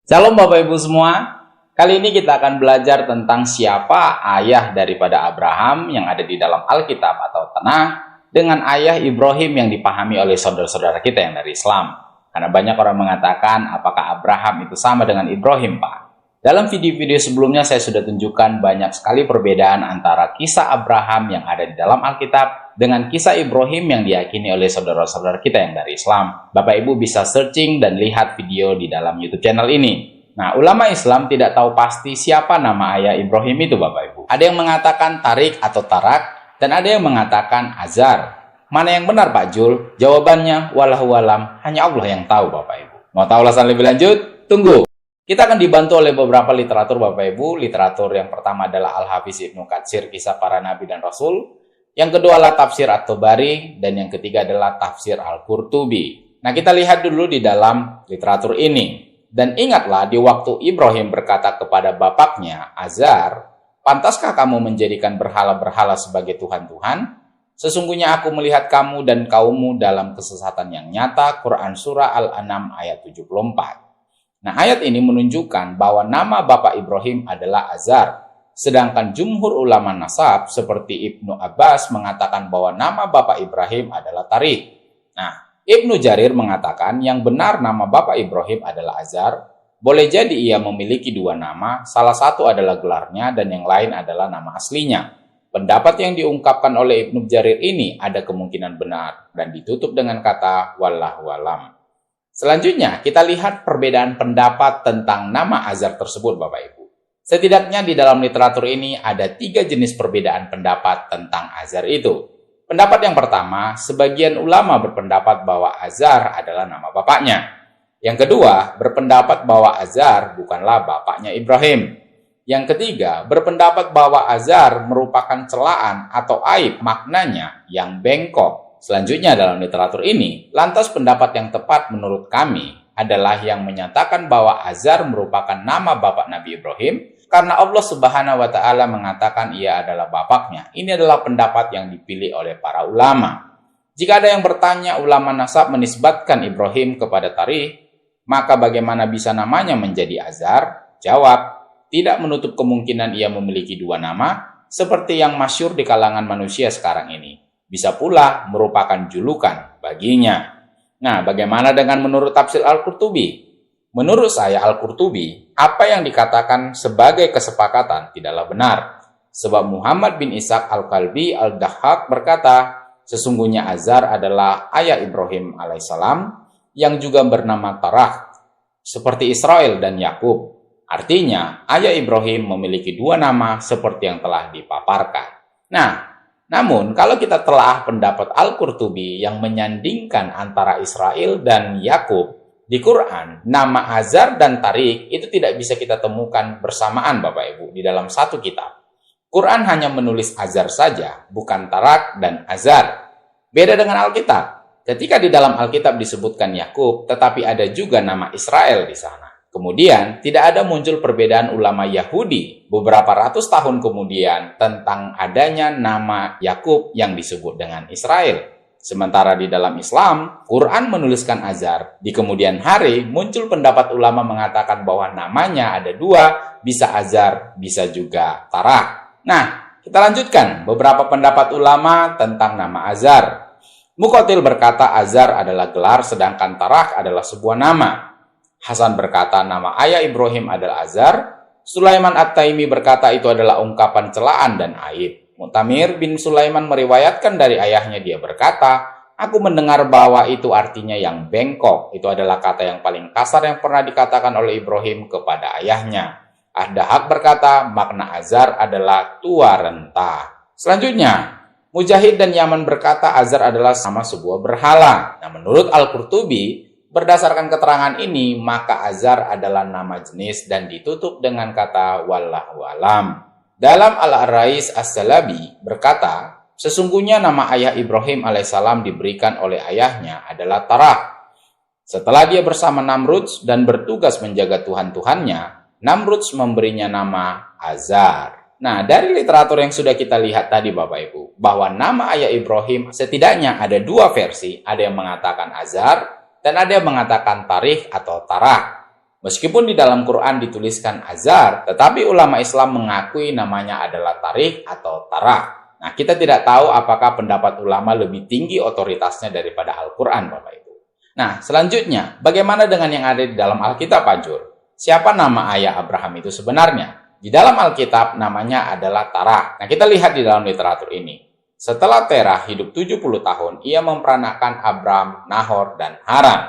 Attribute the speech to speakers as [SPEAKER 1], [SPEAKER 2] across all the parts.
[SPEAKER 1] Shalom Bapak Ibu semua. Kali ini kita akan belajar tentang siapa ayah daripada Abraham yang ada di dalam Alkitab atau Tanakh dengan ayah Ibrahim yang dipahami oleh saudara-saudara kita yang dari Islam. Karena banyak orang mengatakan apakah Abraham itu sama dengan Ibrahim, Pak? Dalam video-video sebelumnya saya sudah tunjukkan banyak sekali perbedaan antara kisah Abraham yang ada di dalam Alkitab dengan kisah Ibrahim yang diyakini oleh saudara-saudara kita yang dari Islam. Bapak Ibu bisa searching dan lihat video di dalam YouTube channel ini. Nah, ulama Islam tidak tahu pasti siapa nama ayah Ibrahim itu, Bapak Ibu. Ada yang mengatakan Tarik atau Tarak, dan ada yang mengatakan Azar. Mana yang benar, Pak Jul? Jawabannya, wallahu alam, hanya Allah yang tahu, Bapak Ibu. Mau tahu ulasan lebih lanjut? Tunggu. Kita akan dibantu oleh beberapa literatur, Bapak Ibu. Literatur yang pertama adalah Al-Hafiz Ibnu Katsir, Kisah Para Nabi dan Rasul. Yang kedua adalah Tafsir At-Tabari, dan yang ketiga adalah Tafsir Al-Qurtubi. Nah, kita lihat dulu di dalam literatur ini. Dan ingatlah di waktu Ibrahim berkata kepada bapaknya, Azar, pantaskah kamu menjadikan berhala-berhala sebagai Tuhan-Tuhan? Sesungguhnya aku melihat kamu dan kaummu dalam kesesatan yang nyata. Quran Surah Al-An'am ayat 74. Nah, ayat ini menunjukkan bahwa nama bapak Ibrahim adalah Azar. Sedangkan jumhur ulama nasab seperti Ibnu Abbas mengatakan bahwa nama bapak Ibrahim adalah Tarik. Nah, Ibnu Jarir mengatakan yang benar nama bapak Ibrahim adalah Azar. Boleh jadi ia memiliki dua nama, salah satu adalah gelarnya dan yang lain adalah nama aslinya. Pendapat yang diungkapkan oleh Ibnu Jarir ini ada kemungkinan benar dan ditutup dengan kata wallahu alam. Selanjutnya kita lihat perbedaan pendapat tentang nama Azar tersebut, Bapak Ibu. Setidaknya di dalam literatur ini ada 3 jenis perbedaan pendapat tentang Azar itu. Pendapat yang pertama, sebagian ulama berpendapat bahwa Azar adalah nama bapaknya. Yang kedua, berpendapat bahwa Azar bukanlah bapaknya Ibrahim. Yang ketiga, berpendapat bahwa Azar merupakan celaan atau aib maknanya yang bengkok. Selanjutnya dalam literatur ini, lantas pendapat yang tepat menurut kami adalah yang menyatakan bahwa Azar merupakan nama bapak Nabi Ibrahim karena Allah Subhanahu wa Ta'ala mengatakan ia adalah bapaknya. Ini adalah pendapat yang dipilih oleh para ulama. Jika ada yang bertanya ulama nasab menisbatkan Ibrahim kepada Tarik, maka bagaimana bisa namanya menjadi Azar? Jawab, tidak menutup kemungkinan ia memiliki dua nama seperti yang masyhur di kalangan manusia sekarang ini. Bisa pula merupakan julukan baginya. Nah, bagaimana dengan menurut tafsir Al-Qurtubi? Menurut saya Al-Qurtubi, apa yang dikatakan sebagai kesepakatan tidaklah benar. Sebab Muhammad bin Ishaq Al-Kalbi Al-Dahhak berkata, sesungguhnya Azar adalah ayah Ibrahim alaihissalam yang juga bernama Tarah, seperti Israel dan Yakub. Artinya, ayah Ibrahim memiliki dua nama seperti yang telah dipaparkan. Nah, namun kalau kita telah pendapat Al-Qurtubi yang menyandingkan antara Israel dan Yakub, di Quran, nama Azar dan Tarik itu tidak bisa kita temukan bersamaan Bapak Ibu di dalam satu kitab. Quran hanya menulis Azar saja, bukan Tarak dan Azar. Beda dengan Alkitab. Ketika di dalam Alkitab disebutkan Yakub, tetapi ada juga nama Israel di sana. Kemudian, tidak ada muncul perbedaan ulama Yahudi beberapa ratus tahun kemudian tentang adanya nama Yakub yang disebut dengan Israel. Sementara di dalam Islam, Quran menuliskan Azar. Di kemudian hari, muncul pendapat ulama mengatakan bahwa namanya ada dua, bisa Azar, bisa juga Tarak. Nah, kita lanjutkan beberapa pendapat ulama tentang nama Azar. Muqatil berkata Azar adalah gelar, sedangkan Tarak adalah sebuah nama. Hasan berkata nama ayah Ibrahim adalah Azar. Sulaiman At-Taimi berkata itu adalah ungkapan celaan dan aib. Mu'tamir bin Sulaiman meriwayatkan dari ayahnya, dia berkata, aku mendengar bahwa itu artinya yang bengkok. Itu adalah kata yang paling kasar yang pernah dikatakan oleh Ibrahim kepada ayahnya. Ad-Dahhak berkata, makna Azar adalah tua renta. Selanjutnya, Mujahid dan Yaman berkata Azar adalah sama sebuah berhala. Nah, menurut Al-Qurtubi, berdasarkan keterangan ini, maka Azar adalah nama jenis dan ditutup dengan kata wallahu alam. Dalam Al-Rais As-Salabi berkata, sesungguhnya nama ayah Ibrahim alaihissalam diberikan oleh ayahnya adalah Tarak. Setelah dia bersama Namrud dan bertugas menjaga Tuhan-Tuhannya, Namrud memberinya nama Azar. Nah, dari literatur yang sudah kita lihat tadi Bapak Ibu, bahwa nama ayah Ibrahim setidaknya ada dua versi, ada yang mengatakan Azar dan ada yang mengatakan Tarik atau Tarak. Meskipun di dalam Quran dituliskan Azar, tetapi ulama Islam mengakui namanya adalah Tarikh atau Tarah. Nah, kita tidak tahu apakah pendapat ulama lebih tinggi otoritasnya daripada Al-Quran, Bapak Ibu. Nah, selanjutnya, bagaimana dengan yang ada di dalam Alkitab, Pak Jul? Siapa nama ayah Abraham itu sebenarnya? Di dalam Alkitab namanya adalah Tarah. Nah, kita lihat di dalam literatur ini. Setelah Terah hidup 70 tahun, ia memperanakan Abram, Nahor, dan Haran.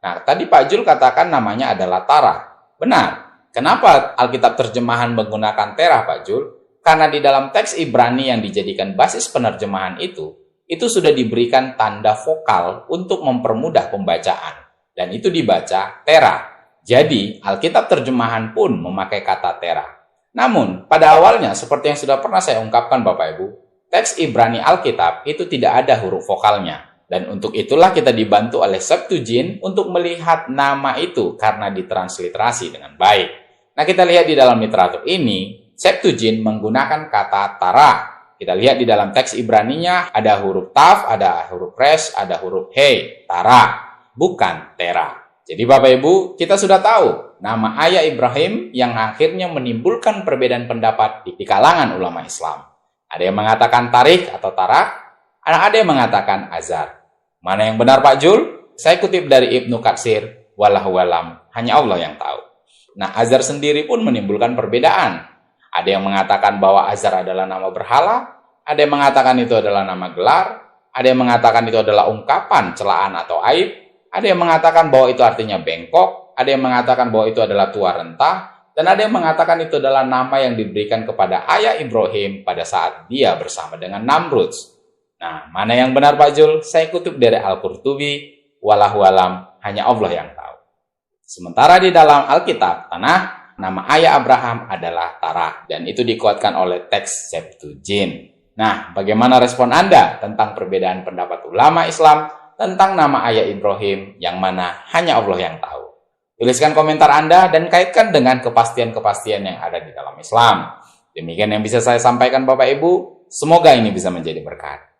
[SPEAKER 1] Nah, tadi Pak Jul katakan namanya adalah Tarah. Benar. Kenapa Alkitab terjemahan menggunakan Terah, Pak Jul? Karena di dalam teks Ibrani yang dijadikan basis penerjemahan itu sudah diberikan tanda vokal untuk mempermudah pembacaan. Dan itu dibaca Terah. Jadi, Alkitab terjemahan pun memakai kata Terah. Namun, pada awalnya, seperti yang sudah pernah saya ungkapkan Bapak Ibu, teks Ibrani Alkitab itu tidak ada huruf vokalnya. Dan untuk itulah kita dibantu oleh Septuagint untuk melihat nama itu karena ditransliterasi dengan baik. Nah, kita lihat di dalam literatur ini, Septuagint menggunakan kata Tarah. Kita lihat di dalam teks Ibraninya ada huruf Taf, ada huruf Resh, ada huruf He, Tarah, bukan Terah. Jadi Bapak Ibu, kita sudah tahu nama ayah Ibrahim yang akhirnya menimbulkan perbedaan pendapat di kalangan ulama Islam. Ada yang mengatakan Tarikh atau Tarah, ada yang mengatakan Azar. Mana yang benar Pak Jul? Saya kutip dari Ibnu Katsir, wallahu alam, hanya Allah yang tahu. Nah, Azar sendiri pun menimbulkan perbedaan. Ada yang mengatakan bahwa Azar adalah nama berhala, ada yang mengatakan itu adalah nama gelar, ada yang mengatakan itu adalah ungkapan celaan atau aib, ada yang mengatakan bahwa itu artinya bengkok, ada yang mengatakan bahwa itu adalah tua rentah, dan ada yang mengatakan itu adalah nama yang diberikan kepada ayah Ibrahim pada saat dia bersama dengan Namrud. Nah, mana yang benar Pak Jul? Saya kutip dari Al-Qurtubi, wallahu alam, hanya Allah yang tahu. Sementara di dalam Alkitab Tanakh, nama ayah Abraham adalah Tarah, dan itu dikuatkan oleh teks Septuagint. Nah, bagaimana respon Anda tentang perbedaan pendapat ulama Islam tentang nama ayah Ibrahim yang mana hanya Allah yang tahu? Tuliskan komentar Anda dan kaitkan dengan kepastian-kepastian yang ada di dalam Islam. Demikian yang bisa saya sampaikan Bapak Ibu, semoga ini bisa menjadi berkat.